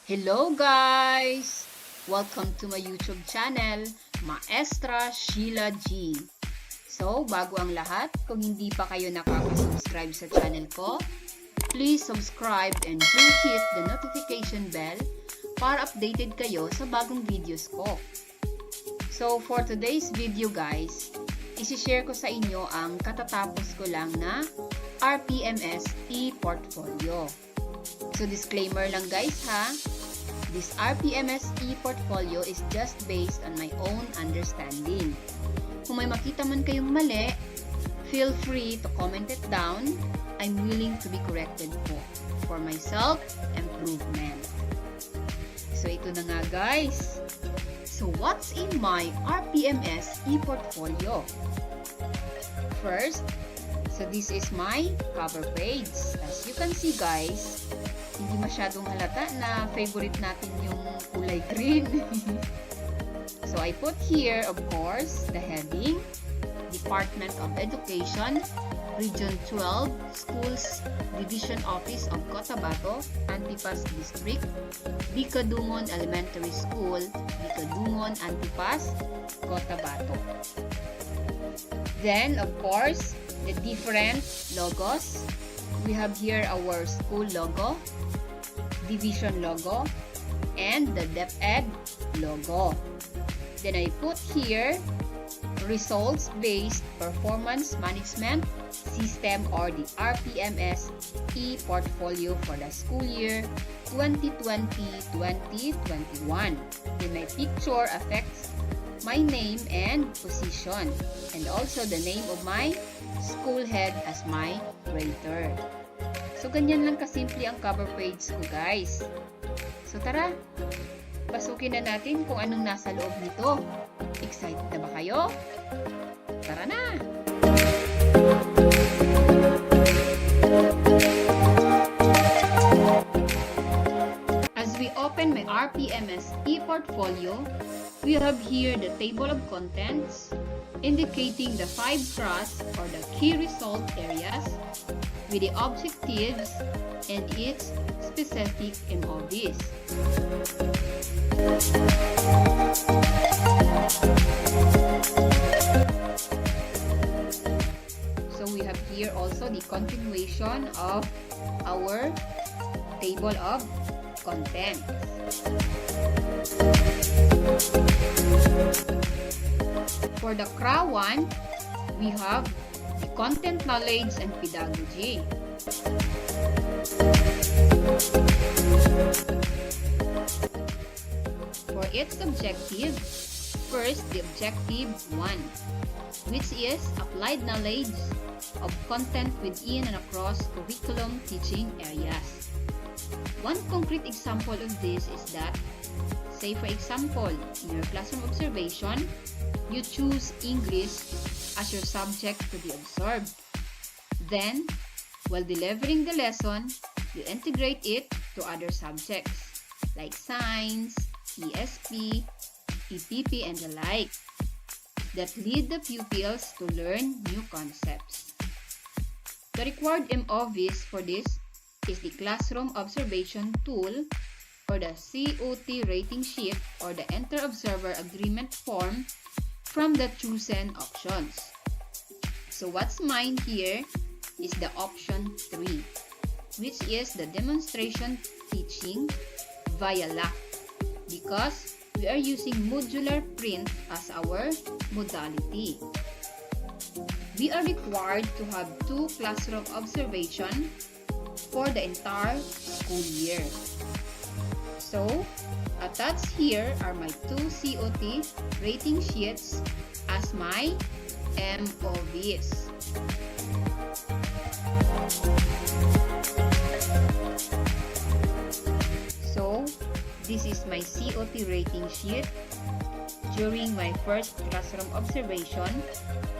Hello guys! Welcome to my YouTube channel, Maestra Sheila G. So, bago ang lahat, kung hindi pa kayo nakaka-subscribe sa channel ko, please subscribe and do hit the notification bell para updated kayo sa bagong videos ko. So, for today's video guys, isi-share ko sa inyo ang katatapos ko lang na RPMS E-Portfolio. So, disclaimer lang guys ha, this RPMS E-Portfolio is just based on my own understanding. Kung may makita man kayong mali, feel free to comment it down. I'm willing to be corrected po for my self-improvement. So, ito na nga guys. So, what's in my RPMS E-Portfolio? First, so this is my cover page. As you can see guys, hindi masyadong halata na favorite natin yung kulay green. So I put here, of course, the heading, Department of Education, Region 12, Schools Division Office of Cotabato, Antipas District, Bicadungon Elementary School, Bicadungon, Antipas, Cotabato. Then, of course, the different logos. We have here our school logo, division logo, and the DepEd logo. Then I put here results-based performance management system, or the RPMS E-Portfolio for the school year 2020-2021. Then my picture affects my name and position, and also the name of my school head as my grader. So, ganyan lang kasimple ang cover page ko guys. So, tara, pasukin na natin kung anong nasa loob nito. Excited na ba kayo? Tara na! As we open my RPMS E-Portfolio, we have here the table of contents indicating the 5 trusts or the key result areas with the objectives and its specific MOVs. So we have here also the continuation of our table of contents. For the CRA one, we have the content knowledge and pedagogy. For its objective, first the objective 1, which is applied knowledge of content within and across curriculum teaching areas. One concrete example of this is that, say for example, in your classroom observation, you choose English as your subject to be observed. Then, while delivering the lesson, you integrate it to other subjects like science, ESP, EPP, and the like, that lead the pupils to learn new concepts. The required MOVs for this is the Classroom Observation Tool, or the COT rating sheet, or the Inter-Observer Agreement form from the chosen options. So what's mine here is the option 3, which is the demonstration teaching via LAC, because we are using modular print as our modality. We are required to have 2 classroom observation for the entire school year. So, attached here are my 2 COT rating sheets as my MOVs. So, this is my COT rating sheet during my first classroom observation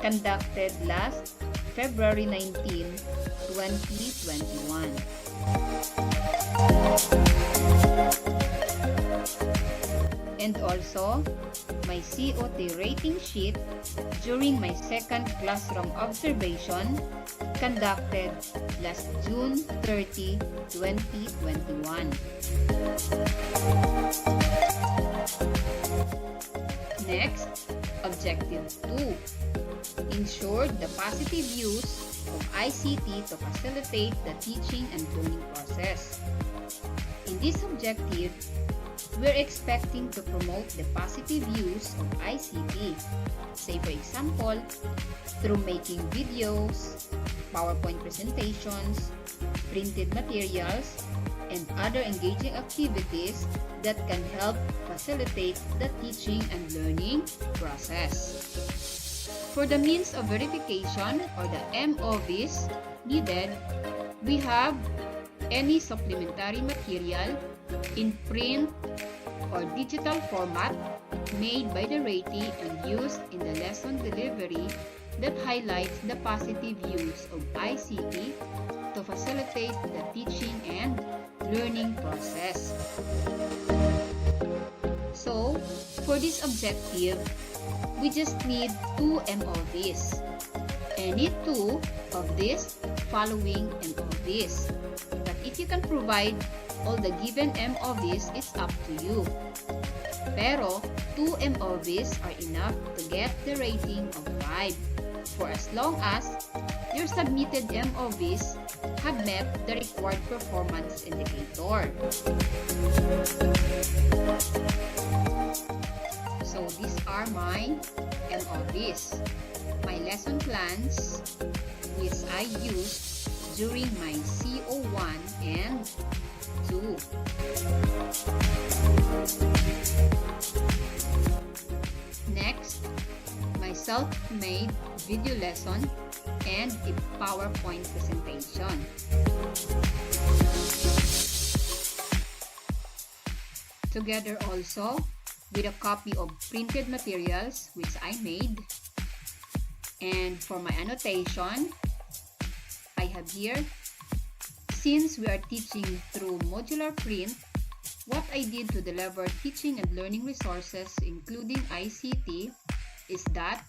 conducted last February 19, 2021. and also my COT rating sheet during my second classroom observation conducted last June 30, 2021. Next, Objective 2. Ensure the positive use of ICT to facilitate the teaching and learning process. In this objective, we're expecting to promote the positive use of ICT, say for example, through making videos, PowerPoint presentations, printed materials, and other engaging activities that can help facilitate the teaching and learning process. For the means of verification or the MOVs needed, we have any supplementary material in print or digital format made by the ratee and used in the lesson delivery that highlights the positive use of ICT to facilitate the teaching and learning process. So, for this objective, we just need 2 MOVs. Any 2 of this following MOVs. But if you can provide all the given MOVs, it's up to you. Pero 2 MOVs are enough to get the rating of 5 for as long as your submitted MOVs have met the required performance indicator. So these are my MOVs, my lesson plans which I used during my CO1 and 2. Next, my self-made video lesson and a PowerPoint presentation. Together also with a copy of printed materials which I made. And for my annotation, I have here, since we are teaching through modular print, what I did to deliver teaching and learning resources including ICT is that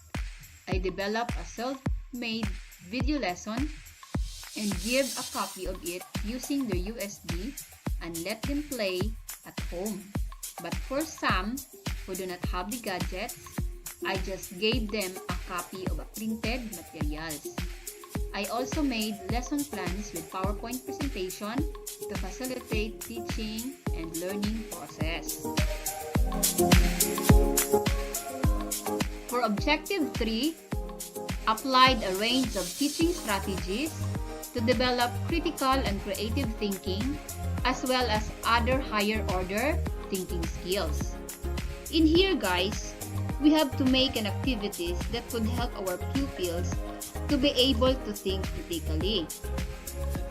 I developed a self-made video lesson and give a copy of it using their USB and let them play at home. But for some who do not have the gadgets, I just gave them a copy of a printed materials. I also made lesson plans with PowerPoint presentation to facilitate teaching and learning process. For Objective 3, applied a range of teaching strategies to develop critical and creative thinking as well as other higher order thinking skills. In here guys, we have to make an activities that could help our pupils to be able to think critically.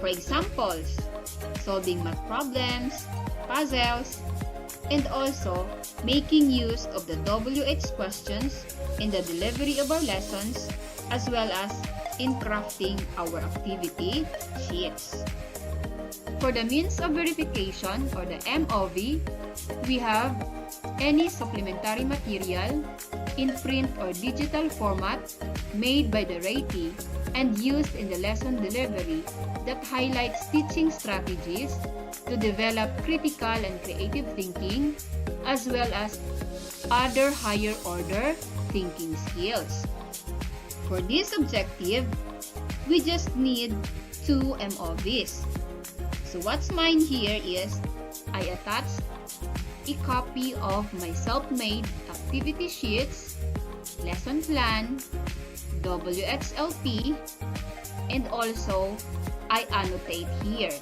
For examples, solving math problems, puzzles, and also making use of the WH questions in the delivery of our lessons as well as in crafting our activity sheets. For the means of verification or the MOV, we have any supplementary material in print or digital format made by the ratee and used in the lesson delivery that highlights teaching strategies to develop critical and creative thinking as well as other higher order thinking skills. For this objective, we just need 2 MOVs. So what's mine here is I attached a copy of my self-made activity sheets, lesson plan, WXLP, and also I annotate here.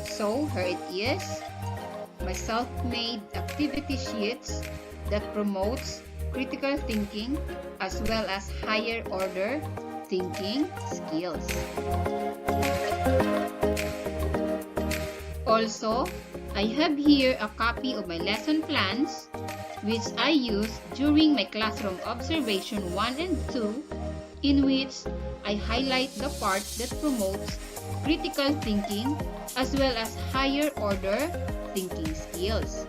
So here it is, my self-made activity sheets that promotes critical thinking as well as higher order thinking skills. Also, I have here a copy of my lesson plans which I used during my classroom observation 1 and 2 in which I highlight the part that promotes critical thinking as well as higher order thinking skills.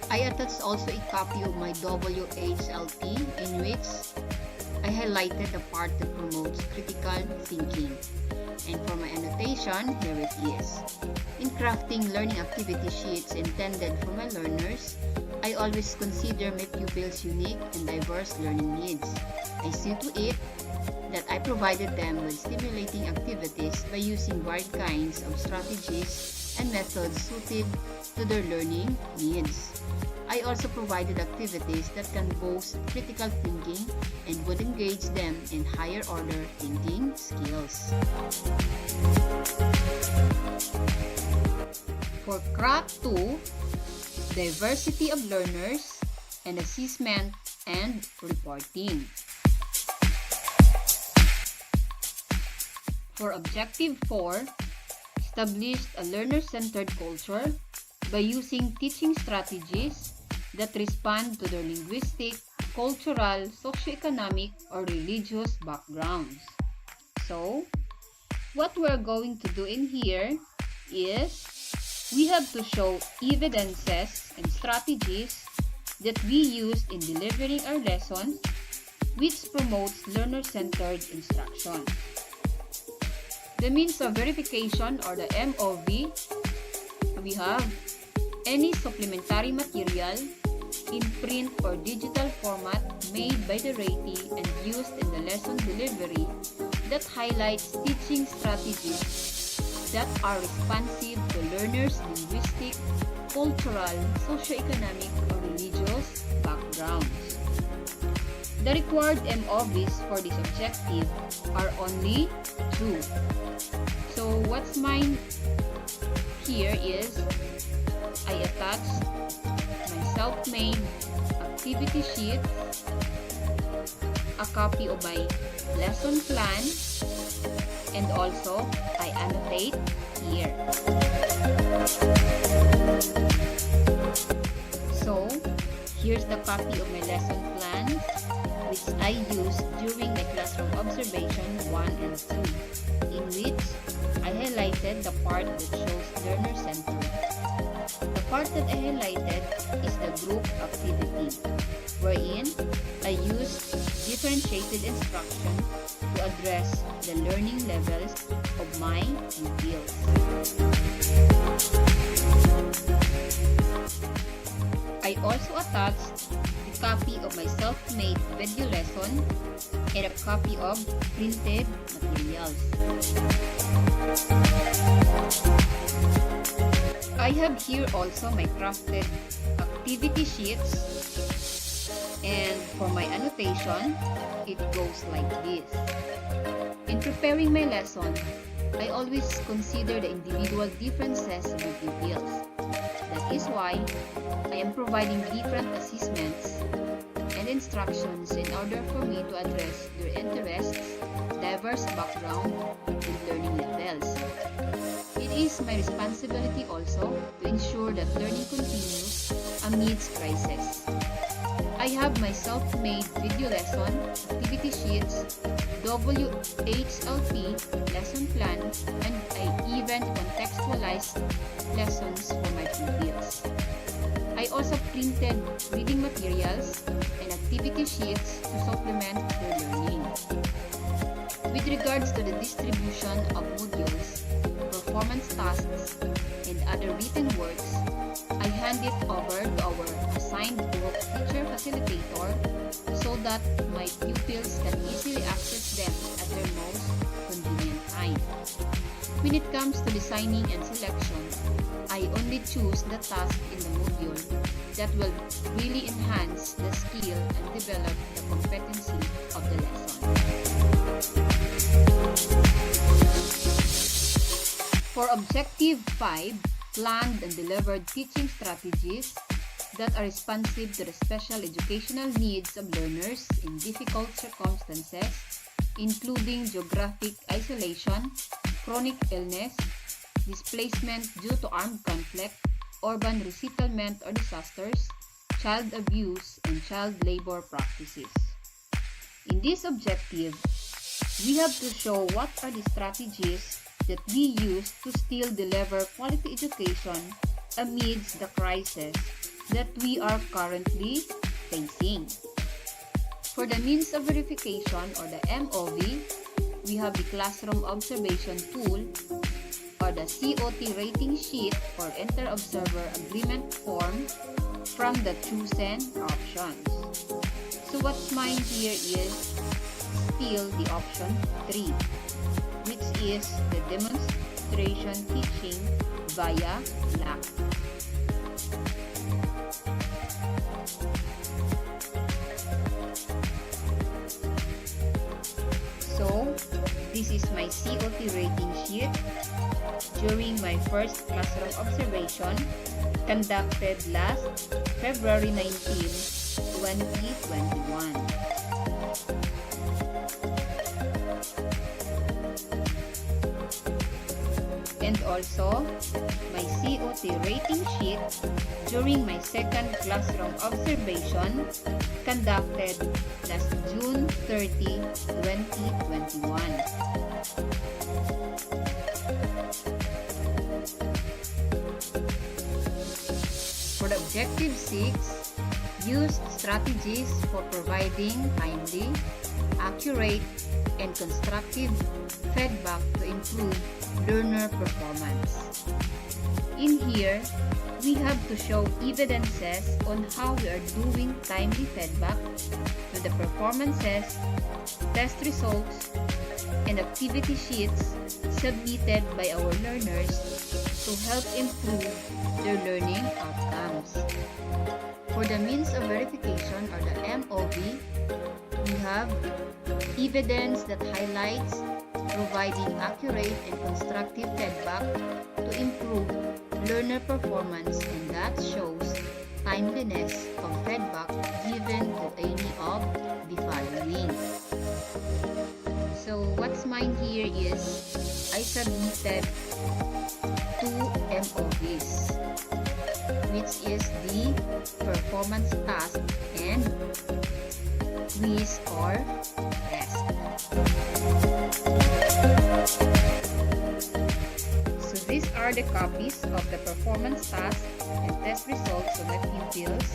I attached also a copy of my WHLP in which I highlighted the part that promotes critical thinking. And for my annotation, here it is. In crafting learning activity sheets intended for my learners, I always consider my pupils' unique and diverse learning needs. I see to it that I provided them with stimulating activities by using varied kinds of strategies and methods suited to their learning needs. I also provided activities that can boast critical thinking and would engage them in higher order thinking skills. For Crack 2, Diversity of Learners and Assessment and Reporting. For Objective 4, established a learner-centered culture by using teaching strategies that respond to their linguistic, cultural, socioeconomic, or religious backgrounds. So, what we're going to do in here is we have to show evidences and strategies that we used in delivering our lessons which promotes learner-centered instruction. The means of verification or the MOV, we have any supplementary material in print or digital format made by the ratee and used in the lesson delivery that highlights teaching strategies that are responsive to learners' linguistic, cultural, socioeconomic, or religious backgrounds. The required MOVs for this objective are only 2. So what's mine here is I attached my self-made activity sheet, a copy of my lesson plan, and also I annotate here. So, here's the copy of my lesson plan which I used during my classroom observation 1 and 2, in which I highlighted the part that shows learner-centered. The part that I highlighted is the group activity, wherein I used differentiated instruction to address the learning levels of my pupils. I also attached a copy of my self-made video lesson and a copy of printed materials. I have here also my crafted activity sheets, and for my annotation, it goes like this. In preparing my lesson, I always consider the individual differences of my pupils. That is why I am providing different assessments and instructions in order for me to address their interests, diverse background, and learning levels. It is my responsibility also to ensure that learning continues amidst crisis. I have my self-made video lesson, activity sheets, WHLP lesson plan, and I even contextualized lessons for my pupils. I also printed reading materials and activity sheets to supplement their learning. With regards to the distribution of modules, performance tasks, and other written works, I hand it over to our assigned group teacher facilitator so that my pupils can easily access them at their most convenient time. When it comes to designing and selection, I only choose the task in the module that will really enhance the skill and develop the competency of the lesson. For Objective 5, planned and delivered teaching strategies that are responsive to the special educational needs of learners in difficult circumstances, including geographic isolation, chronic illness, displacement due to armed conflict, urban resettlement or disasters, child abuse, and child labor practices. In this objective, we have to show what are the strategies that we use to still deliver quality education amidst the crisis that we are currently facing. For the means of verification or the MOV, we have the Classroom Observation Tool or the COT Rating Sheet or Inter-Observer Agreement Form from the chosen options. So what's mine here is still the option 3, which is the demonstration teaching via LAC. So, this is my COT rating sheet during my first classroom observation conducted last February 19, 2021. And also, my COT rating sheet during my second classroom observation conducted last June 30, 2021. For Objective 6, use strategies for providing timely, accurate, and constructive feedback to improve learner performance. In here, we have to show evidences on how we are doing timely feedback to the performances, test results, and activity sheets submitted by our learners to help improve their learning outcomes. For the means of verification or the MOV, we have evidence that highlights providing accurate and constructive feedback to improve learner performance, and that shows timeliness of feedback given to any of the following. So what's mine here is I submitted 2 MOVs, which is the performance task and quiz or test. So these are the copies of the performance task and test results of my pupils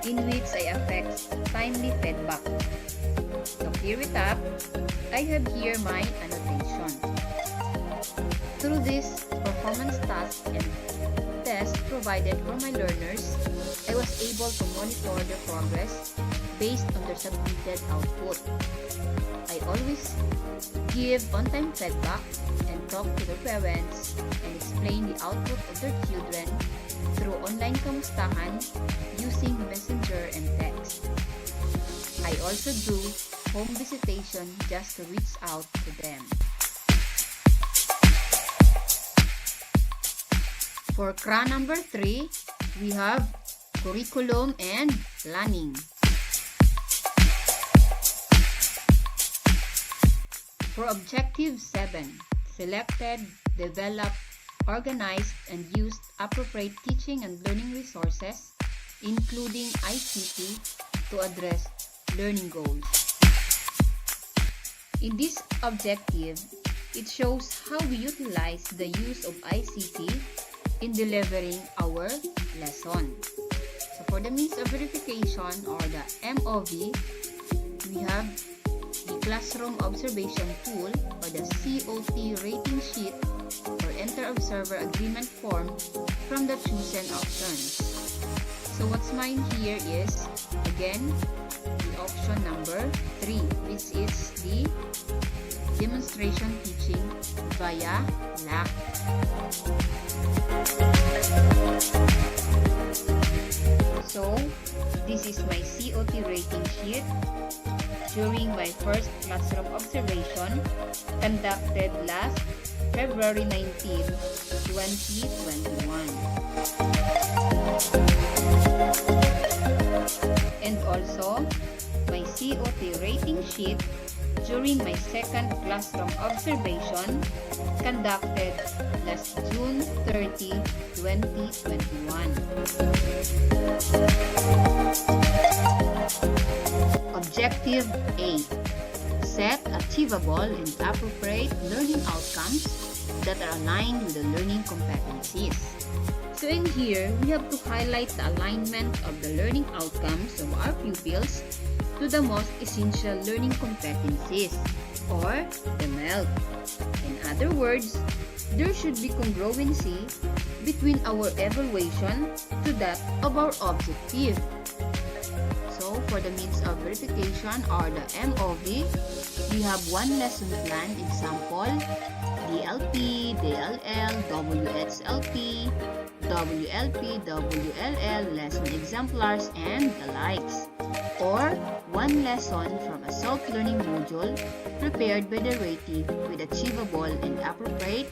in which I affect timely feedback. To clear it up, I have here my annotation. Through this performance task and test provided for my learners, I was able to monitor their progress based on their submitted output. I always give on-time feedback and talk to their parents and explain the output of their children through online kamustahan using Messenger and text. I also do home visitation just to reach out to them. For CRA number 3, we have curriculum and planning. For Objective 7, selected, developed, organized, and used appropriate teaching and learning resources, including ICT, to address learning goals. In this objective, it shows how we utilize the use of ICT in delivering our lesson. So for the means of verification or the MOV, we have the Classroom Observation Tool or the COT Rating Sheet or Inter-Observer Agreement Form from the chosen options. So what's mine here is, again, the option number 3, which is the demonstration teaching via LAC. So, this is my COT rating sheet during my first classroom observation conducted last February 19, 2021. And also, my COT rating sheet during my second classroom observation conducted last June 30, 2021. Objective A. Set achievable and appropriate learning outcomes that are aligned with the learning competencies. So in here, we have to highlight the alignment of the learning outcomes of our pupils to the most essential learning competencies, or the MELC. In other words, there should be congruency between our evaluation to that of our objective. So for the means of verification or the MOV, we have one lesson plan example, DLP, DLL, WHLP, WLP, WLL, lesson exemplars, and the likes. Or one lesson from a self-learning module prepared by the ratee with achievable and appropriate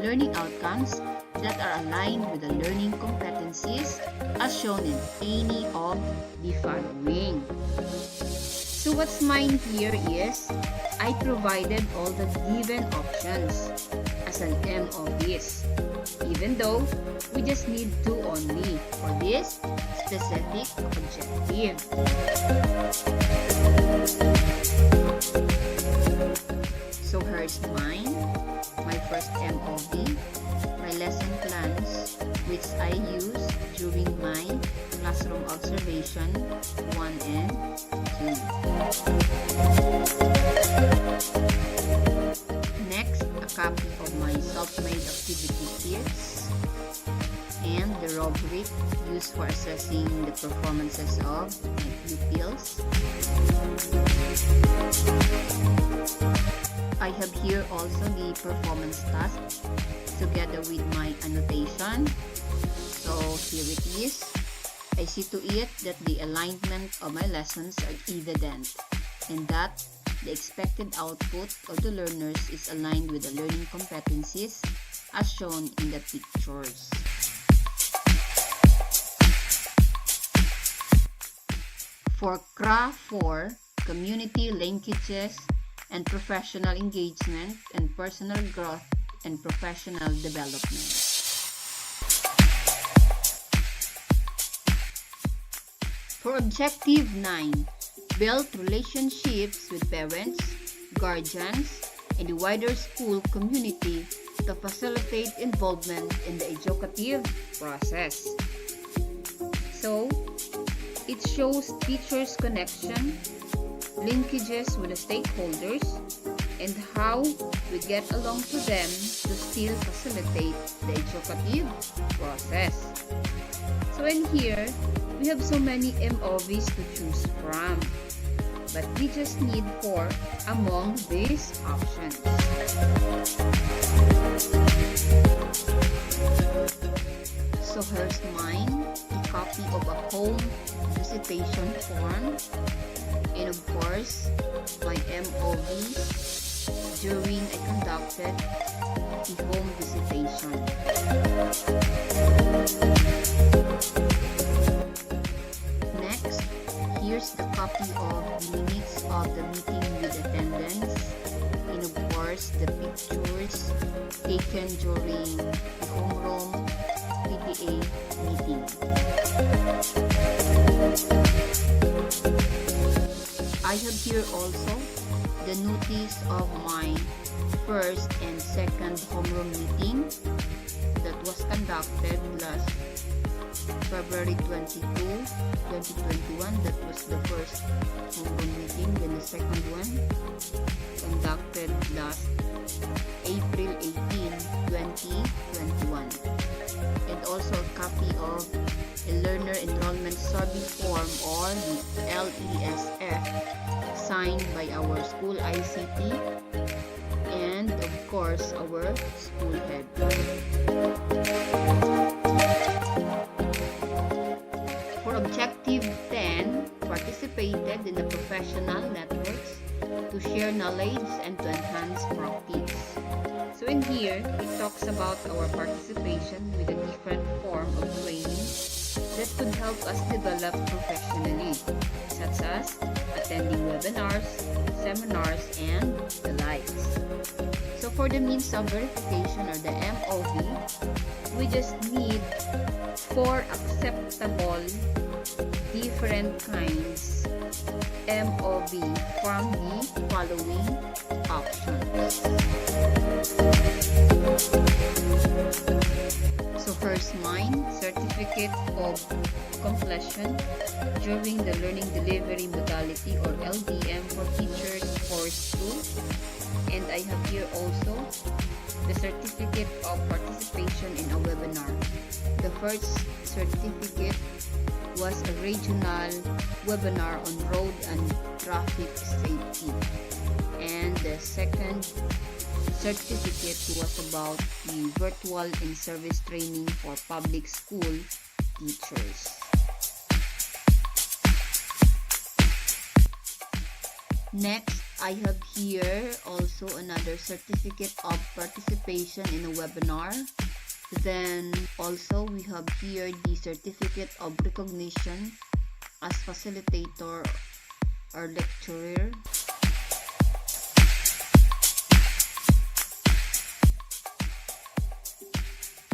learning outcomes that are aligned with the learning competencies as shown in any of the following. So what's mine here is I provided all the given options as an MOVs, even though we just need two only for this specific objective. So here's mine, my first MOV, my lesson plans which I use during my classroom observation 1 and 2. Next, a copy of my self-made activity kits and the rubric used for assessing the performances of my pupils. I have here also the performance task together with my annotation. So here it is. I see to it that the alignment of my lessons are evident and that the expected output of the learners is aligned with the learning competencies as shown in the pictures. For CRA 4, community linkages and professional engagement and personal growth and professional development. For Objective 9, build relationships with parents, guardians, and the wider school community to facilitate involvement in the educative process. So, it shows teachers' connection, linkages with the stakeholders, and how we get along to them to still facilitate the educative process. So in here, we have so many MOVs to choose from, but we just need 4 among these options. So here's mine, a copy of a home visitation form, and of course, my MOVs during I conducted the home visitation. Next, here's the copy of the minutes of the meeting with attendance, and of course, the pictures taken during the homeroom PTA meeting. I have here also the notice of my first and second homeroom meeting that was conducted last February 22, 2021. That was the first homeroom meeting. Then the second one conducted last April 18, 2021. And also a copy of a learner enrollment survey form, or the LESF, signed by our school ICT and of course our school head. For Objective 10, participated in the professional networks to share knowledge and to enhance practice. So in here, it talks about our participation with a different form of training that could help us develop professionally, such as attending webinars, seminars, and the likes. So for the means of verification, or the MOV, we just need 4 acceptable different kinds MOV from the following options. So first mine, certificate of completion during the learning delivery modality or LDM for teachers or school. And I have here also the certificate of participation in a webinar. The first certificate was a regional webinar on road and traffic safety. And the second certificate was about the virtual in-service training for public school teachers. Next, I have here also another certificate of participation in a webinar. Then also we have here the certificate of recognition as facilitator or lecturer.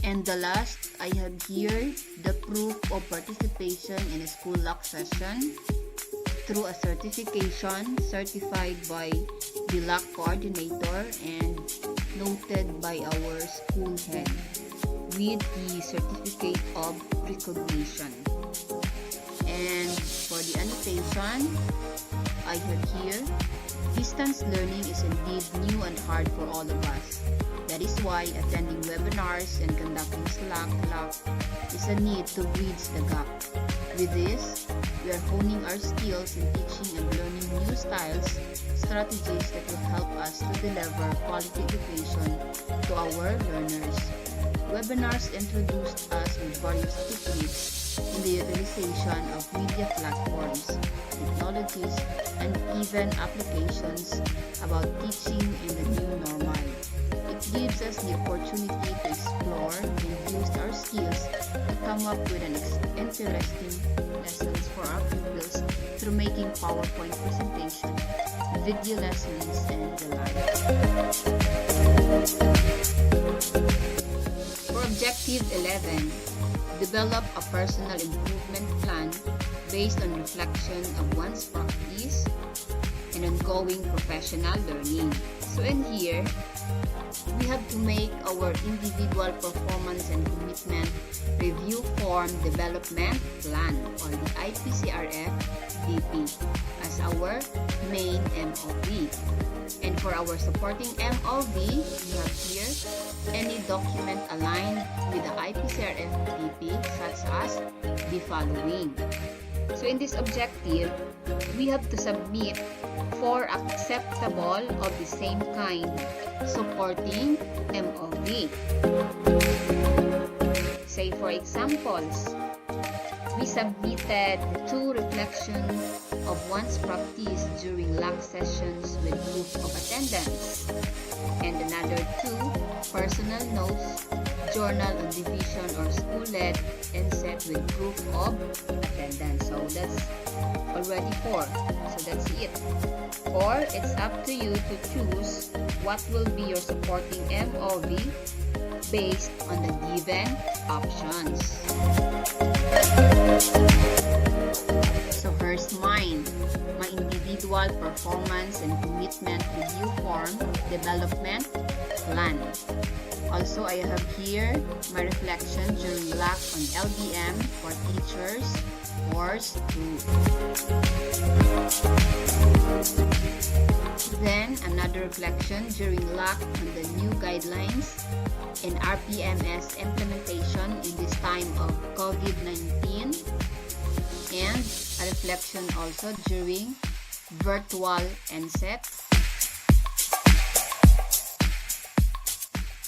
And the last, I have here the proof of participation in a school lock session through a certification certified by the lock coordinator and noted by our school head with the certificate of recognition. And for the annotation, I have here, distance learning is indeed new and hard for all of us. That is why attending webinars and conducting Slack lock is a need to bridge the gap. With this, we are honing our skills in teaching and learning new styles, strategies that will help us to deliver quality education to our learners. Webinars introduced us with various techniques in the utilization of media platforms, technologies, and even applications about teaching in the new normal. It gives us the opportunity to explore and use our skills to come up with an interesting lessons for our pupils through making PowerPoint presentation, video lessons, and the like. For Objective 11, develop a personal improvement plan based on reflection of one's practice and ongoing professional learning. So in here, we have to make our individual performance and commitment review form development plan or the IPCRF DP as our main MOV. And for our supporting MOV, we have here any document aligned with the IPCRF DP such as the following. So in this objective, we have to submit 4 acceptable of the same kind supporting MOV. Say for examples, we submitted 2 reflections of one's practice during lock sessions with proof of attendance, and another 2 personal notes, journal on division or school-led, and set with proof of attendance. So that's already 4. So that's it. Or it's up to you to choose what will be your supporting MOV based on the given options. So first mine, my individual performance and commitment review form development plan. Also, I have here my reflection during lock on LDM for teachers course 2. Then another reflection during lock on the new guidelines and RPMS implementation in this time of COVID-19, and a reflection also during virtual NSET.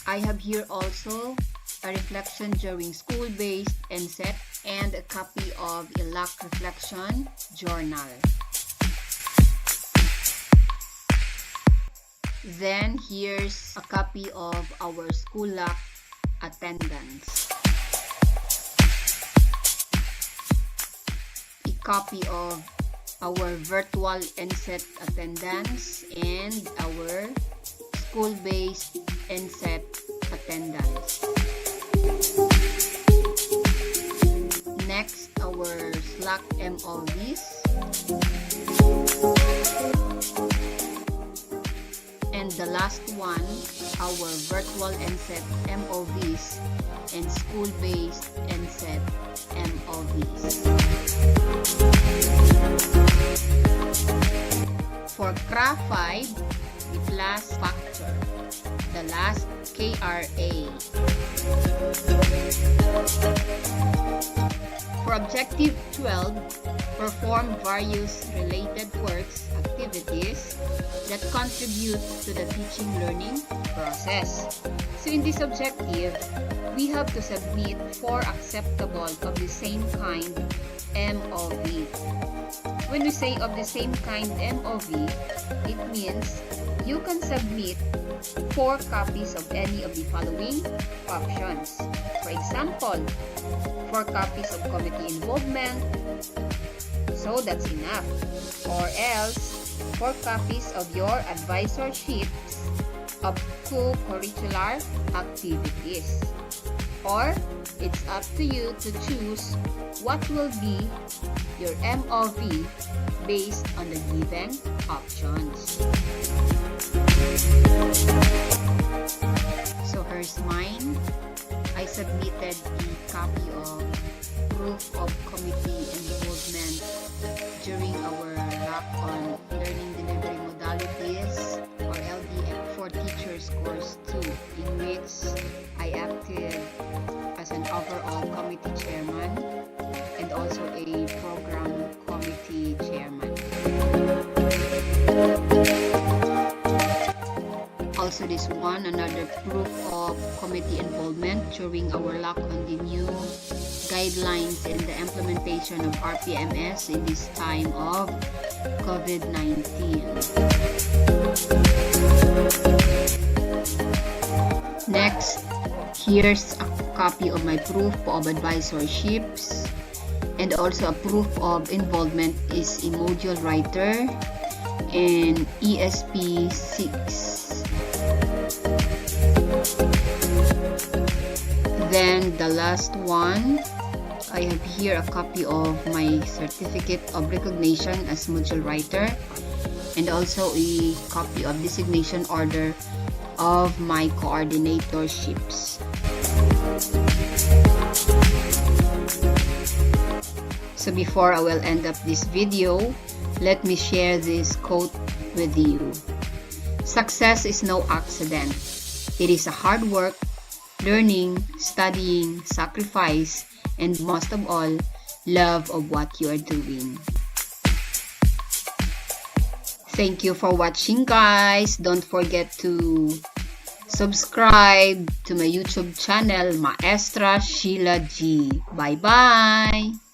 I have here also a reflection during school-based NSET and a copy of a lock reflection journal. Then here's a copy of our school lock attendance. A copy of our virtual NSET attendance and our school-based NSET attendance. Next, our Slack MOVs. last one, our virtual NCEP MOVs and school-based NCEP MOVs. For Craft 5, the class factor, the last KRA. For Objective 12, perform various related works, activities that contribute to the teaching-learning process. So in this objective, we have to submit 4 acceptable of the same kind MOV. When we say of the same kind MOV, it means you can submit 4 copies of any of the following options. For example, 4 copies of committee involvement, so that's enough. Or else, 4 copies of your advisorships of co-curricular activities. Or, it's up to you to choose what will be your MOV based on the given options. So here's mine. I submitted a copy of proof of committee involvement during our lock on learning delivery modalities or LDM for teachers course 2, in which I acted as an overall committee chairman and also a program committee chairman. Also this one, another proof of committee involvement during our lock on the new guidelines and the implementation of RPMS in this time of COVID-19. Next, here's a copy of my proof of advisorships, and also a proof of involvement is a module writer in ESP 6. Then the last one, I have here a copy of my certificate of recognition as module writer, and also a copy of designation order of my coordinatorships. So before I will end up this video, let me share this quote with you. Success is no accident. It is a hard work, learning, studying, sacrifice, and most of all, love of what you are doing. Thank you for watching, guys. Don't forget to subscribe to my YouTube channel, Maestra Sheila G. Bye-bye!